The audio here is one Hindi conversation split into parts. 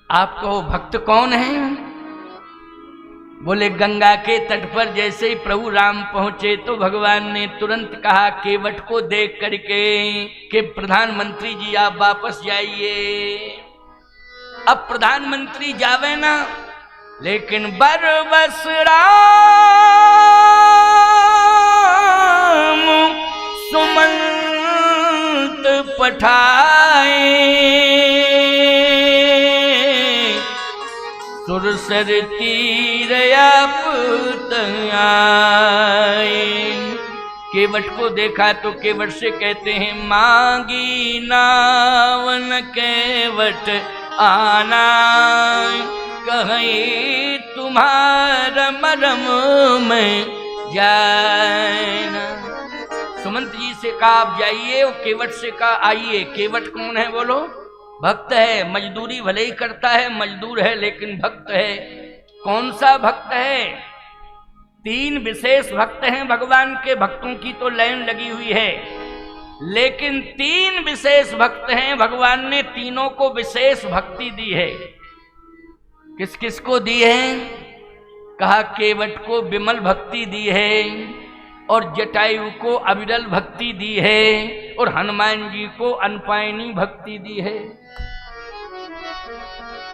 आप कहो भक्त कौन है? बोले गंगा के तट पर जैसे ही प्रभु राम पहुंचे तो भगवान ने तुरंत कहा केवट को देख करके कि प्रधानमंत्री जी आप वापस जाइए। अब प्रधानमंत्री जावे ना, लेकिन बरबस राम सुमंत पठाए, सुरसर तीर आए। केवट को देखा तो केवट से कहते हैं मांगी नावन केवट आना, कहीं तुम्हारा मरम में जाना। सुमंत जी से कहा आप जाइए और केवट से कहा आइए। केवट कौन है बोलो? भक्त है। मजदूरी भले ही करता है, मजदूर है, लेकिन भक्त है। कौन सा भक्त है? 3 विशेष भक्त हैं भगवान के। भक्तों की तो लाइन लगी हुई है, लेकिन 3 विशेष भक्त हैं। भगवान ने तीनों को विशेष भक्ति दी है। किस किस को दी है? कहा केवट को विमल भक्ति दी है, और जटायु को अविरल भक्ति दी है, और हनुमान जी को अनपायनी भक्ति दी है।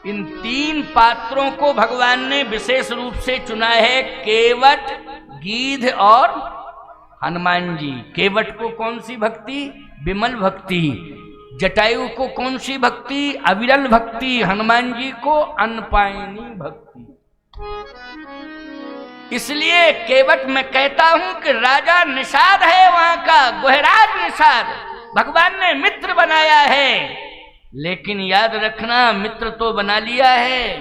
इन 3 पात्रों को भगवान ने विशेष रूप से चुना है, केवट, गीध और हनुमान जी। केवट को कौन सी भक्ति? विमल भक्ति। जटायु को कौन सी भक्ति? अविरल भक्ति। हनुमान जी को अनपायनी भक्ति। इसलिए केवट मैं कहता हूं कि राजा निषाद है वहां का, गुहराज निषाद। भगवान ने मित्र बनाया है, लेकिन याद रखना मित्र तो बना लिया है,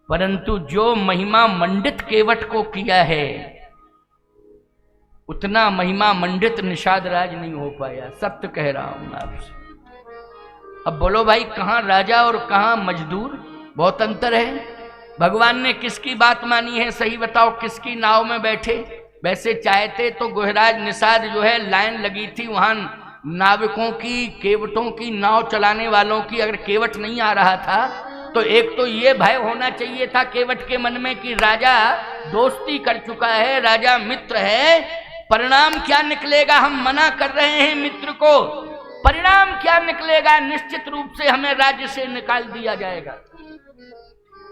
परंतु जो महिमा मंडित केवट को किया है उतना महिमा मंडित निषाद राज नहीं हो पाया। सत्य कह रहा हूं आपसे। अब बोलो भाई, कहां राजा और कहां मजदूर? बहुत अंतर है। भगवान ने किसकी बात मानी है? सही बताओ, किसकी नाव में बैठे? वैसे चाहते तो गुहराज निषाद जो है, लाइन लगी थी वहां नाविकों की, केवटों की, नाव चलाने वालों की। अगर केवट नहीं आ रहा था तो एक तो ये भय होना चाहिए था केवट के मन में कि राजा दोस्ती कर चुका है, राजा मित्र है, परिणाम क्या निकलेगा? हम मना कर रहे हैं मित्र को, परिणाम क्या निकलेगा? निश्चित रूप से हमें राज्य से निकाल दिया जाएगा।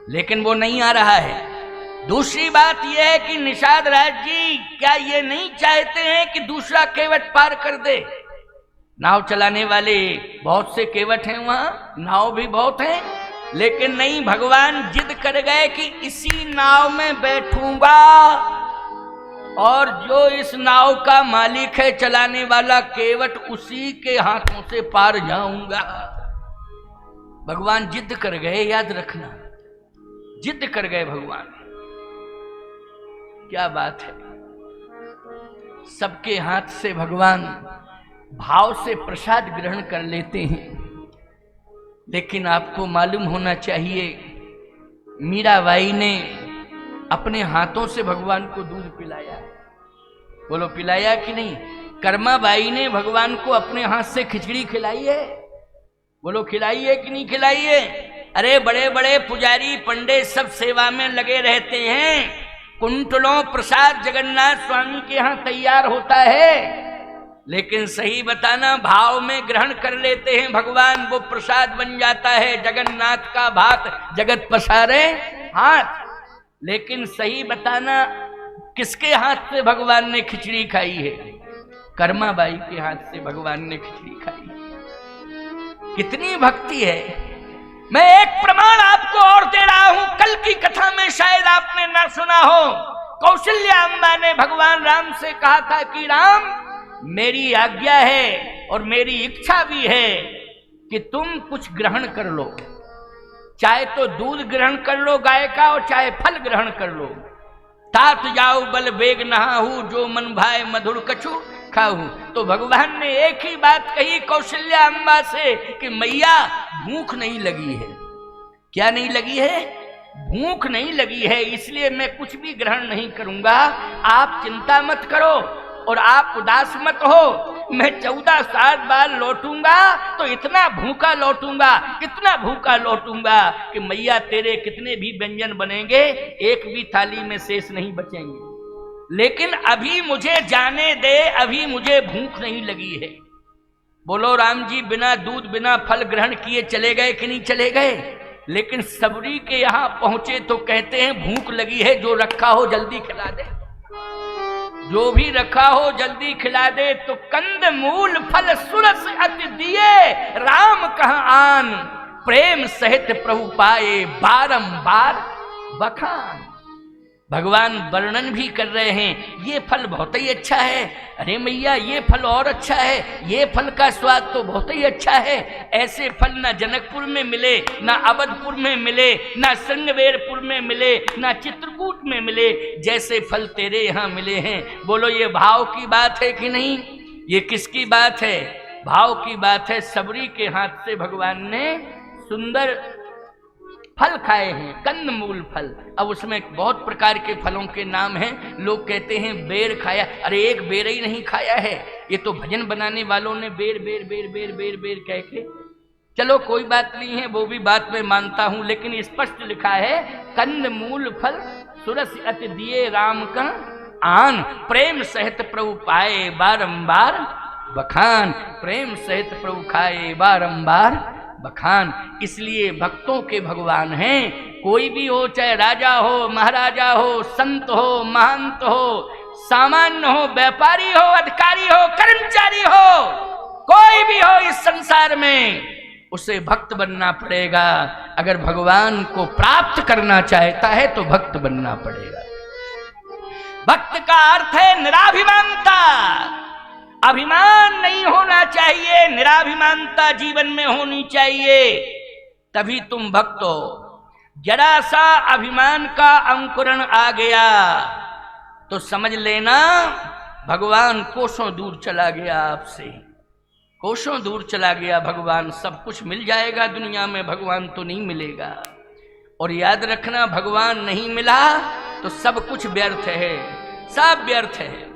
लेकिन वो नहीं आ रहा है। दूसरी बात यह है कि निषाद राज जी क्या ये नहीं चाहते हैं कि दूसरा केवट पार कर दे? नाव चलाने वाले बहुत से केवट हैं वहां, नाव भी बहुत हैं, लेकिन नहीं, भगवान जिद कर गए कि इसी नाव में बैठूंगा और जो इस नाव का मालिक है, चलाने वाला केवट, उसी के हाथों से पार जाऊंगा। भगवान जिद कर गए, याद रखना, जिद कर गए भगवान। क्या बात है! सबके हाथ से भगवान भाव से प्रसाद ग्रहण कर लेते हैं। लेकिन आपको मालूम होना चाहिए, मीराबाई ने अपने हाथों से भगवान को दूध पिलाया। बोलो पिलाया कि नहीं? कर्माबाई ने भगवान को अपने हाथ से खिचड़ी खिलाई है। बोलो खिलाई है कि नहीं खिलाई है? अरे बड़े बड़े पुजारी पंडित सब सेवा में लगे रहते हैं, कुंटलों प्रसाद जगन्नाथ स्वामी के यहाँ तैयार होता है, लेकिन सही बताना भाव में ग्रहण कर लेते हैं भगवान, वो प्रसाद बन जाता है। जगन्नाथ का भात जगत पसारे हाथ। लेकिन सही बताना किसके हाथ से भगवान ने खिचड़ी खाई है? कर्माबाई के हाथ से भगवान ने खिचड़ी खाई। कितनी भक्ति है! मैं एक प्रमाण आपको और दे रहा हूं, कल की कथा में शायद आपने ना सुना हो। कौशल्या अम्बा ने भगवान राम से कहा था कि राम, मेरी आज्ञा है और मेरी इच्छा भी है कि तुम कुछ ग्रहण कर लो, चाहे तो दूध ग्रहण कर लो गाय का, और चाहे फल ग्रहण कर लो। तात जाऊ बल बेग नहाहू, जो मन भाए मधुर कछु खाहू। तो भगवान ने एक ही बात कही कौशल्या अम्बा से कि मैया भूख नहीं लगी है। क्या नहीं लगी है? भूख नहीं लगी है, इसलिए मैं कुछ भी ग्रहण नहीं करूंगा। आप चिंता मत करो और आप उदास मत हो। मैं 14 साल बाद लौटूंगा तो इतना भूखा लौटूंगा, इतना भूखा लौटूंगा कि मैया तेरे कितने भी व्यंजन बनेंगे एक भी थाली में शेष नहीं बचेंगे। लेकिन अभी मुझे जाने दे, अभी मुझे भूख नहीं लगी है। बोलो राम जी बिना दूध बिना फल ग्रहण किए चले गए कि नहीं चले गए? लेकिन सबरी के यहां पहुंचे तो कहते हैं भूख लगी है, जो रखा हो जल्दी खिला दे, जो भी रखा हो जल्दी खिला दे। तो कंद मूल फल सुरस अति दिए, राम कहाँ आन, प्रेम सहित प्रभु पाए बारंबार बखान। भगवान वर्णन भी कर रहे हैं, ये फल बहुत ही अच्छा है, अरे मैया ये फल और अच्छा है, ये फल का स्वाद तो बहुत ही अच्छा है। ऐसे फल ना जनकपुर में मिले, ना अवधपुर में मिले, ना श्रृंगवेरपुर में मिले, ना चित्रकूट में मिले, जैसे फल तेरे यहाँ मिले हैं। बोलो ये भाव की बात है कि नहीं? ये किसकी बात है? भाव की बात है। सबरी के हाथ से भगवान ने सुंदर फल खाए हैं, कंद मूल फल। अब उसमें बहुत प्रकार के फलों के नाम हैं। लोग कहते हैं बेर खाया, अरे एक बेर ही नहीं खाया है, ये तो भजन बनाने वालों ने बेर बेर बेर बेर बेर बेर कह के, चलो कोई बात नहीं है, वो भी बात मैं मानता हूं, लेकिन स्पष्ट लिखा है कंद मूल फल सुरस अति दिए, राम का आन, प्रेम सहित प्रभु पाए बारंबार बखान। प्रेम सहित प्रभु खाए बारंबार बखान। इसलिए भक्तों के भगवान हैं। कोई भी हो, चाहे राजा हो, महाराजा हो, संत हो, महंत हो, सामान्य हो, व्यापारी हो, अधिकारी हो, कर्मचारी हो, कोई भी हो इस संसार में, उसे भक्त बनना पड़ेगा। अगर भगवान को प्राप्त करना चाहता है तो भक्त बनना पड़ेगा। भक्त का अर्थ है निराभिमानता। अभिमान नहीं होना चाहिए, निराभिमानता जीवन में होनी चाहिए, तभी तुम भक्त हो। जरा सा अभिमान का अंकुरण आ गया तो समझ लेना भगवान कोसों दूर चला गया आपसे, कोसों दूर चला गया भगवान। सब कुछ मिल जाएगा दुनिया में, भगवान तो नहीं मिलेगा। और याद रखना, भगवान नहीं मिला तो सब कुछ व्यर्थ है, सब व्यर्थ है,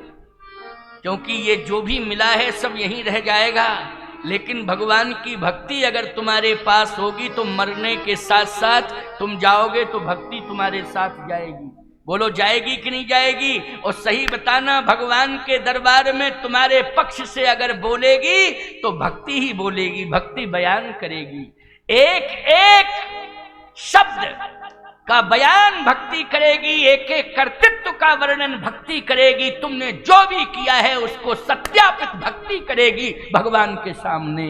क्योंकि ये जो भी मिला है सब यहीं रह जाएगा। लेकिन भगवान की भक्ति अगर तुम्हारे पास होगी तो मरने के साथ साथ तुम जाओगे तो भक्ति तुम्हारे साथ जाएगी। बोलो जाएगी कि नहीं जाएगी? और सही बताना, भगवान के दरबार में तुम्हारे पक्ष से अगर बोलेगी तो भक्ति ही बोलेगी, भक्ति बयान करेगी। एक एक शब्द का बयान भक्ति करेगी, एक एक कर्तृत्व का वर्णन भक्ति करेगी। तुमने जो भी किया है उसको सत्यापित भक्ति करेगी भगवान के सामने।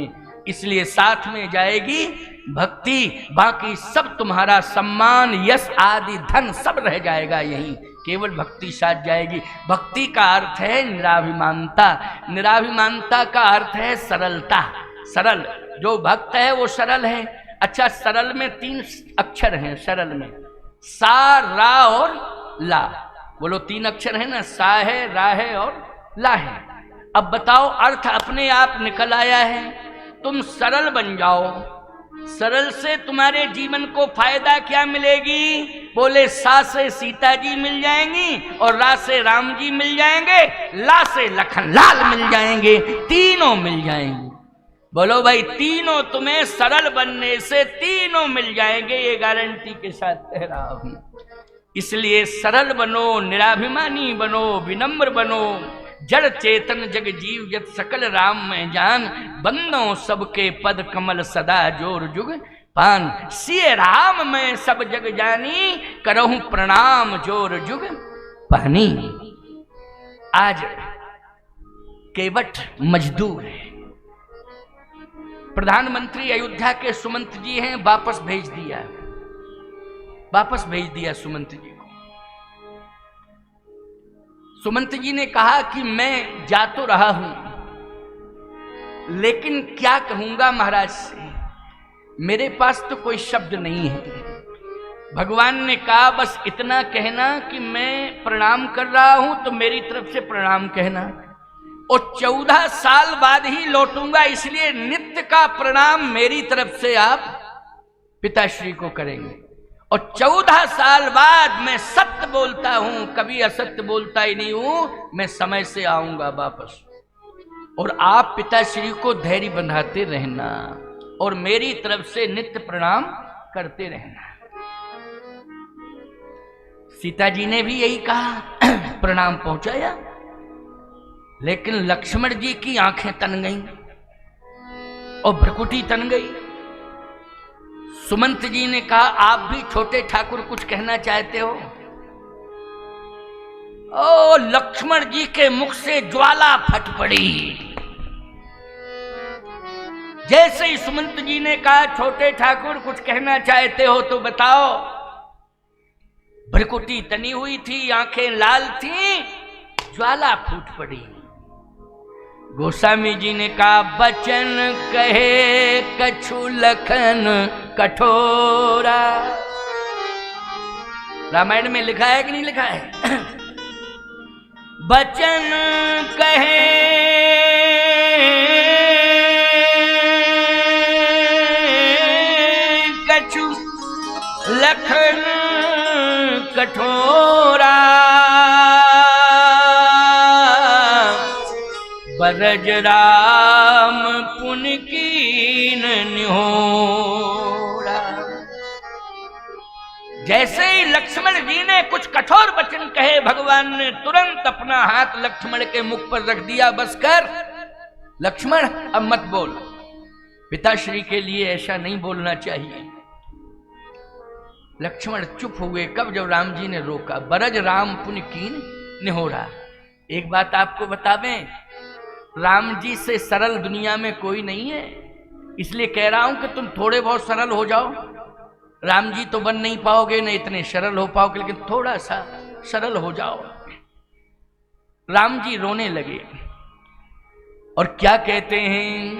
इसलिए साथ में जाएगी भक्ति, बाकी सब तुम्हारा सम्मान यश आदि धन सब रह जाएगा यहीं, केवल भक्ति साथ जाएगी। भक्ति का अर्थ है निराभिमानता, निराभिमानता का अर्थ है सरलता। सरल, जो भक्त है वो सरल है। अच्छा, सरल में 3 अक्षर हैं, सरल में सा, रा और ला। बोलो 3 अक्षर है ना, सा है, रा है और ला है। अब बताओ, अर्थ अपने आप निकल आया है। तुम सरल बन जाओ, सरल से तुम्हारे जीवन को फायदा क्या मिलेगी? बोले सा से सीता जी मिल जाएंगी, और रा से राम जी मिल जाएंगे, ला से लखन लाल मिल जाएंगे, तीनों मिल जाएंगे। बोलो भाई, तीनों तुम्हें सरल बनने से तीनों मिल जाएंगे, ये गारंटी के साथ कह रहा हूं। इसलिए सरल बनो, निराभिमानी बनो, विनम्र बनो। जड़ चेतन जग जीव जत सकल राम में जान, बंदों सबके पद कमल सदा जोर जुग पान। सिय राम में सब जग जानी, करहूं प्रणाम जोर जुग पानी। आज केवट मजदूर है, प्रधानमंत्री अयोध्या के सुमंत जी हैं, वापस भेज दिया, वापस भेज दिया सुमंत जी को। सुमंत जी ने कहा कि मैं जा तो रहा हूं, लेकिन क्या कहूंगा महाराज से, मेरे पास तो कोई शब्द नहीं है। भगवान ने कहा बस इतना कहना कि मैं प्रणाम कर रहा हूं, तो मेरी तरफ से प्रणाम कहना, और 14 साल बाद ही लौटूंगा, इसलिए नित्य का प्रणाम मेरी तरफ से आप पिताश्री को करेंगे। और 14 साल बाद मैं सत्य बोलता हूं, कभी असत्य बोलता ही नहीं हूं, मैं समय से आऊंगा वापस। और आप पिताश्री को धैर्य बंधाते रहना और मेरी तरफ से नित्य प्रणाम करते रहना। सीता जी ने भी यही कहा, प्रणाम पहुंचाया। लेकिन लक्ष्मण जी की आंखें तन गईं और भ्रकुटी तन गई। सुमंत जी ने कहा, आप भी छोटे ठाकुर कुछ कहना चाहते हो? ओ लक्ष्मण जी के मुख से ज्वाला फट पड़ी। जैसे ही सुमंत जी ने कहा, छोटे ठाकुर कुछ कहना चाहते हो तो बताओ, भ्रकुटी तनी हुई थी, आंखें लाल थी, ज्वाला फूट पड़ी। गोस्वामी जी ने कहा, बचन कहे कछु लखन कठोरा। रामायण में लिखा है कि नहीं लिखा है? बचन कहे कछु लखन कठोरा, बरज राम पुन कीन निहोरा। जैसे ही लक्ष्मण जी ने कुछ कठोर वचन कहे, भगवान ने तुरंत अपना हाथ लक्ष्मण के मुख पर रख दिया। बस कर लक्ष्मण, अब मत बोल। पिताश्री के लिए ऐसा नहीं बोलना चाहिए। लक्ष्मण चुप हुए। कब? जब राम जी ने रोका। बरज राम पुन कीन निहोरा। एक बात आपको बतावें, राम जी से सरल दुनिया में कोई नहीं है, इसलिए कह रहा हूं कि तुम थोड़े बहुत सरल हो जाओ। राम जी तो बन नहीं पाओगे, न इतने सरल हो पाओगे, लेकिन थोड़ा सा सरल हो जाओ। राम जी रोने लगे और क्या कहते हैं,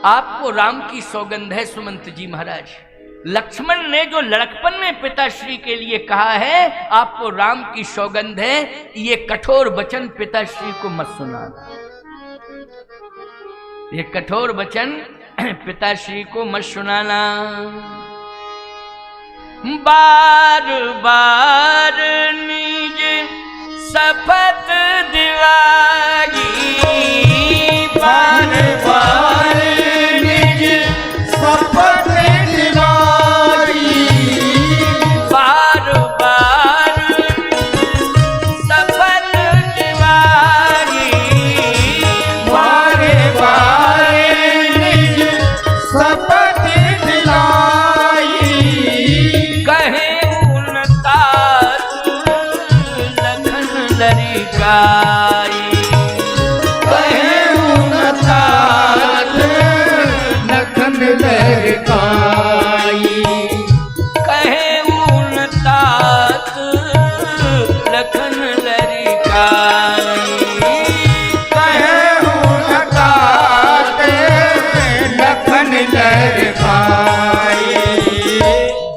आपको राम की सौगंध है सुमंत जी महाराज। लक्ष्मण ने जो लड़कपन में पिताश्री के लिए कहा है, आपको राम की सौगंध है, ये कठोर वचन पिताश्री को मत सुनाना। ये कठोर वचन पिताश्री को मत सुनाना। बार बार निज शपथ दिवाई, बार बार निज शपथ दिवाई, बार बार शपथ दिवाई, बार बार निज शपथ दिलाई, कहे उनका लखन लरिकाई, कहे उनका लखन लरिकाई, कहे उनका लखन लरिकाई, कहे उनका लखन लरिकाई।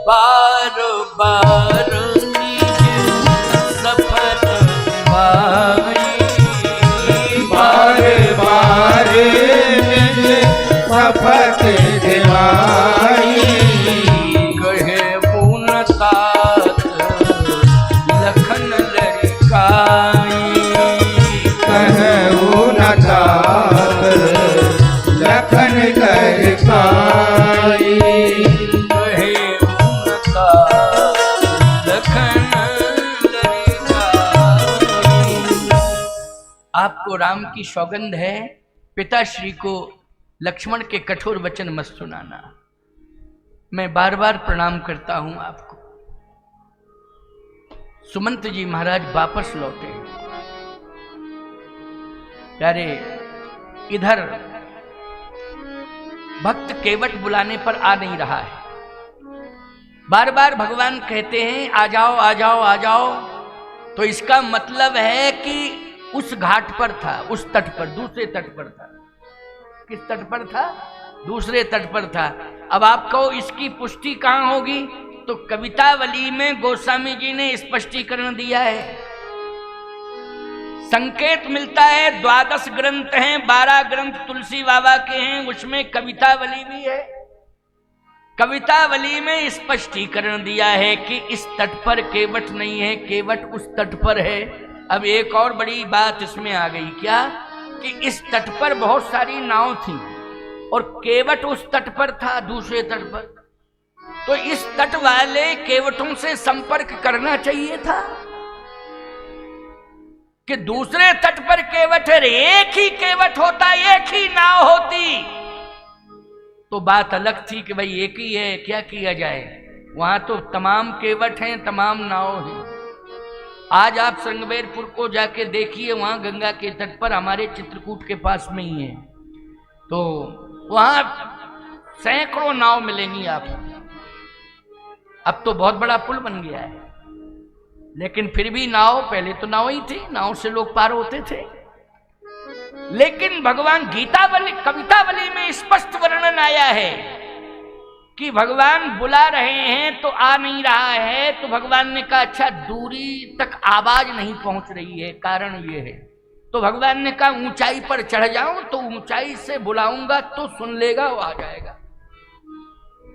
बार बार निज शपथ दिवाई, बार बार निज शपथ दिवाई, कहे पूर्णता लखन लरिकाई, कहे पूर्णता लखन लरिकाई, कहे पूर्णता लखन लरिकाई। आपको राम की सौगंध है, पिताश्री को लक्ष्मण के कठोर वचन मत सुनाना। मैं बार बार प्रणाम करता हूं आपको। सुमंत जी महाराज वापस लौटे। प्यारे, इधर भक्त केवट बुलाने पर आ नहीं रहा है। बार बार भगवान कहते हैं आ जाओ आ जाओ आ जाओ, तो इसका मतलब है कि उस घाट पर था, उस तट पर, दूसरे तट पर था। किस तट पर था? दूसरे तट पर था। अब आपको इसकी पुष्टि कहां होगी? तो कवितावली में गोस्वामी जी ने स्पष्टीकरण दिया है। संकेत मिलता है, 12 ग्रंथ हैं, 12 ग्रंथ तुलसी बाबा के हैं, उसमें कवितावली भी है। कवितावली में स्पष्टीकरण दिया है कि इस तट पर केवट नहीं है, केवट उस तट पर है। अब एक और बड़ी बात इसमें आ गई, क्या? कि इस तट पर बहुत सारी नाव थी और केवट उस तट पर था, दूसरे तट पर। तो इस तट वाले केवटों से संपर्क करना चाहिए था कि दूसरे तट पर केवट है, एक ही केवट होता, एक ही नाव होती तो बात अलग थी कि भाई एक ही है, क्या किया जाए। वहां तो तमाम केवट हैं, तमाम नाव हैं। आज आप संगमेरपुर को जाके देखिए, वहां गंगा के तट पर हमारे चित्रकूट के पास में ही है, तो वहां सैकड़ों नाव मिलेंगी आपको। अब तो बहुत बड़ा पुल बन गया है, लेकिन फिर भी नाव, पहले तो नाव ही थी, नाव से लोग पार होते थे। लेकिन भगवान गीतावली, कवितावली में स्पष्ट वर्णन आया है कि भगवान बुला रहे हैं तो आ नहीं रहा है। तो भगवान ने कहा अच्छा दूरी तक आवाज नहीं पहुंच रही है, कारण ये है। तो भगवान ने कहा ऊंचाई पर चढ़ जाऊं तो ऊंचाई से बुलाऊंगा तो सुन लेगा, वो आ जाएगा।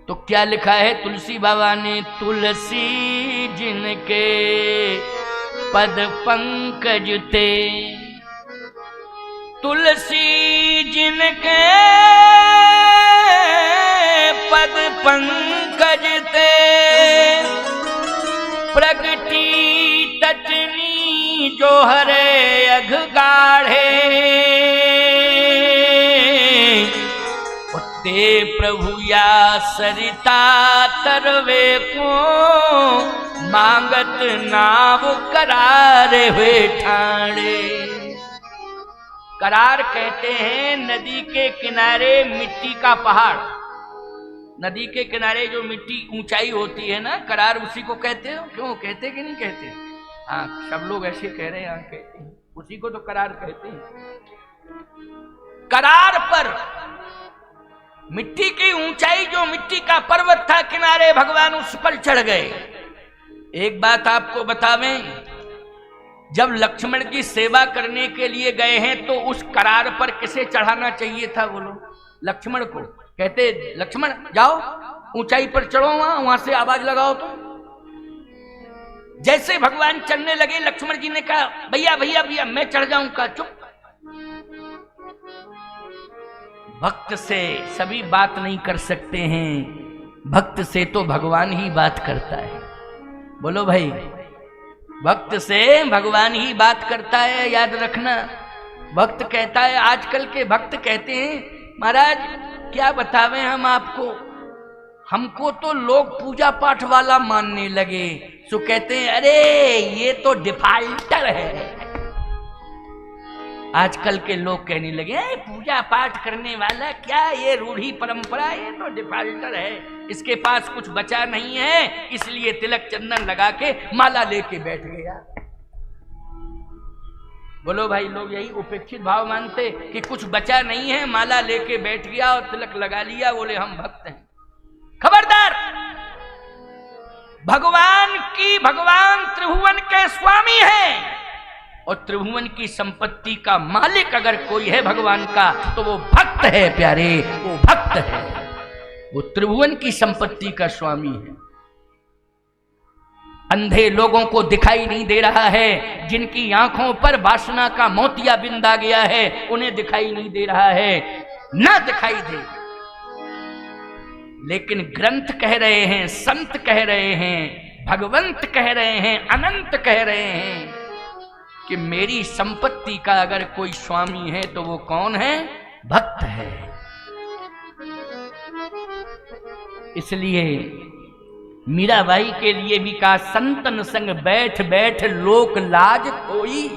तो क्या लिखा है तुलसी बाबा ने, तुलसी जिनके पद पंकज ते, तुलसी जिनके पद पंकज ते, प्रगटी तटनी जो हरे अघ गाढ़े, ते प्रभु या सरिता तरवे को, मांगत नाव करारे हुए ठाणे। करार कहते हैं नदी के किनारे मिट्टी का पहाड़। नदी के किनारे जो मिट्टी ऊंचाई होती है ना, करार उसी को कहते हो। क्यों कहते कि नहीं कहते? हाँ, सब लोग ऐसे कह रहे हैं, कहते हैं उसी को तो करार कहते हैं। करार पर मिट्टी की ऊंचाई, जो मिट्टी का पर्वत था किनारे, भगवान उस पर चढ़ गए। एक बात आपको बतावें, जब लक्ष्मण की सेवा करने के लिए गए हैं तो उस करार पर किसे चढ़ाना चाहिए था? बोलो, लक्ष्मण को। कहते लक्ष्मण जाओ ऊंचाई पर चढ़ो, वहां से आवाज लगाओ। तो जैसे भगवान चढ़ने लगे, लक्ष्मण जी ने कहा भैया भैया भैया मैं चढ़ जाऊंगा। चुप, भक्त से सभी बात नहीं कर सकते हैं, भक्त से तो भगवान ही बात करता है। बोलो भाई, भक्त से भगवान ही बात करता है, याद रखना। भक्त कहता है, आजकल के भक्त कहते हैं महाराज क्या बतावें हम आपको, हमको तो लोग पूजा पाठ वाला मानने लगे। सो कहते हैं अरे ये तो डिफाल्टर है। आजकल के लोग कहने लगे पूजा पाठ करने वाला क्या, ये रूढ़ी परंपरा, ये तो डिफाल्टर है, इसके पास कुछ बचा नहीं है, इसलिए तिलक चंदन लगा के माला लेके बैठ गया। बोलो भाई, लोग यही उपेक्षित भाव मानते कि कुछ बचा नहीं है, माला लेके बैठ गया और तिलक लगा लिया, बोले हम भक्त हैं। खबरदार, भगवान त्रिभुवन के स्वामी हैं और त्रिभुवन की संपत्ति का मालिक अगर कोई है भगवान का तो वो भक्त है प्यारे, वो भक्त है, वो त्रिभुवन की संपत्ति का स्वामी है। अंधे लोगों को दिखाई नहीं दे रहा है, जिनकी आंखों पर वासना का मोतिया बिंद आ गया है उन्हें दिखाई नहीं दे रहा है, ना दिखाई दे, लेकिन ग्रंथ कह रहे हैं, संत कह रहे हैं, भगवंत कह रहे हैं, अनंत कह रहे हैं कि मेरी संपत्ति का अगर कोई स्वामी है तो वो कौन है? भक्त है। इसलिए मीराबाई के लिए भी कहा, संतन संग बैठ बैठ लोक लाज कोई।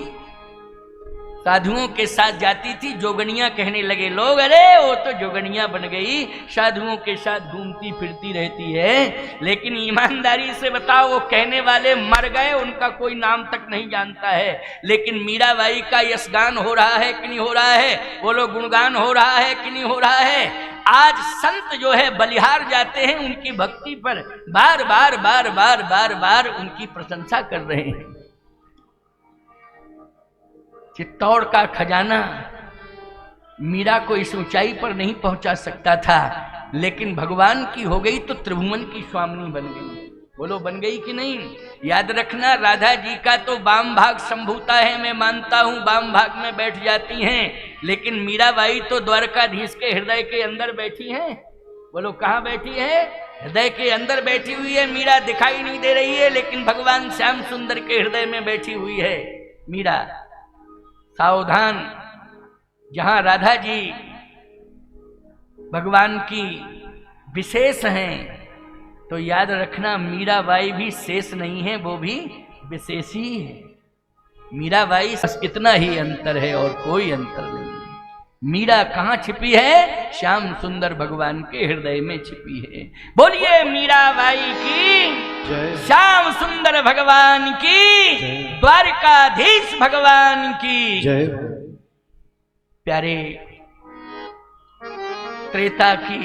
साधुओं के साथ जाती थी, जोगनियां कहने लगे लोग, अरे वो तो जोगनियां बन गई, साधुओं के साथ घूमती फिरती रहती है। लेकिन ईमानदारी से बताओ, वो कहने वाले मर गए, उनका कोई नाम तक नहीं जानता है। लेकिन मीराबाई का यशगान हो रहा है कि नहीं हो रहा है? बोलो, गुणगान हो रहा है कि नहीं हो रहा है? आज संत जो है बलिहार जाते हैं, उनकी भक्ति पर बार बार बार बार बार बार उनकी प्रशंसा कर रहे हैं। चित्तौड़ का खजाना मीरा को इस ऊंचाई पर नहीं पहुंचा सकता था, लेकिन भगवान की हो गई तो त्रिभुवन की स्वामिनी बन गई। बोलो बन गई कि नहीं? याद रखना, राधा जी का तो वाम भाग संभूता है, मैं मानता हूं वाम भाग में बैठ जाती हैं, लेकिन मीराबाई तो द्वारकाधीश के हृदय के अंदर बैठी हैं। बोलो कहां बैठी है? हृदय के अंदर बैठी हुई है। मीरा दिखाई नहीं दे रही है, लेकिन भगवान श्याम सुंदर के हृदय में बैठी हुई है मीरा। सावधान, जहां राधा जी भगवान की विशेष हैं, तो याद रखना मीराबाई भी शेष नहीं है, वो भी विशेष ही है। मीराबाई इतना ही अंतर है और कोई अंतर नहीं है। मीरा कहाँ छिपी है? श्याम सुंदर भगवान के हृदय में छिपी है। बोलिए मीराबाई की, श्याम सुंदर भगवान की, द्वारकाधीश भगवान की जय। प्यारे, त्रेता की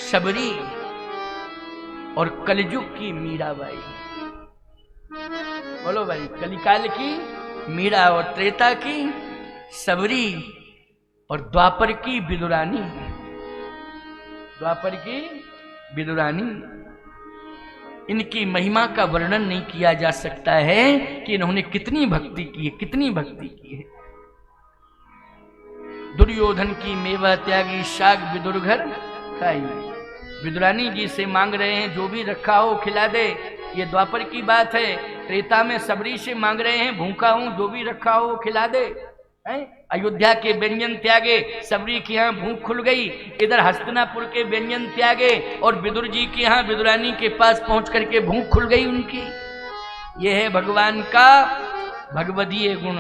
शबरी और कलयुग की मीराबाई। बोलो भाई, कलिकाल की मीरा और त्रेता की शबरी और द्वापर की विदुरानी। द्वापर की विदुरानी, इनकी महिमा का वर्णन नहीं किया जा सकता है कि इन्होंने कितनी भक्ति की है, कितनी भक्ति की है। दुर्योधन की मेवा त्यागी, शाग विदुरघर खाई। विदुरानी जी से मांग रहे हैं जो भी रखा हो खिला दे, ये द्वापर की बात है। त्रेता में सबरी से मांग रहे हैं, भूखा हूं जो भी रखा हो खिला दे। अयोध्या के व्यंजन त्यागे, सबरी के यहाँ भूख खुल गई। इधर हस्तिनापुर के व्यंजन त्यागे और विदुर जी के यहाँ विदुरानी के पास पहुंच करके भूख खुल गई उनकी। यह है भगवान का भगवदीय गुण।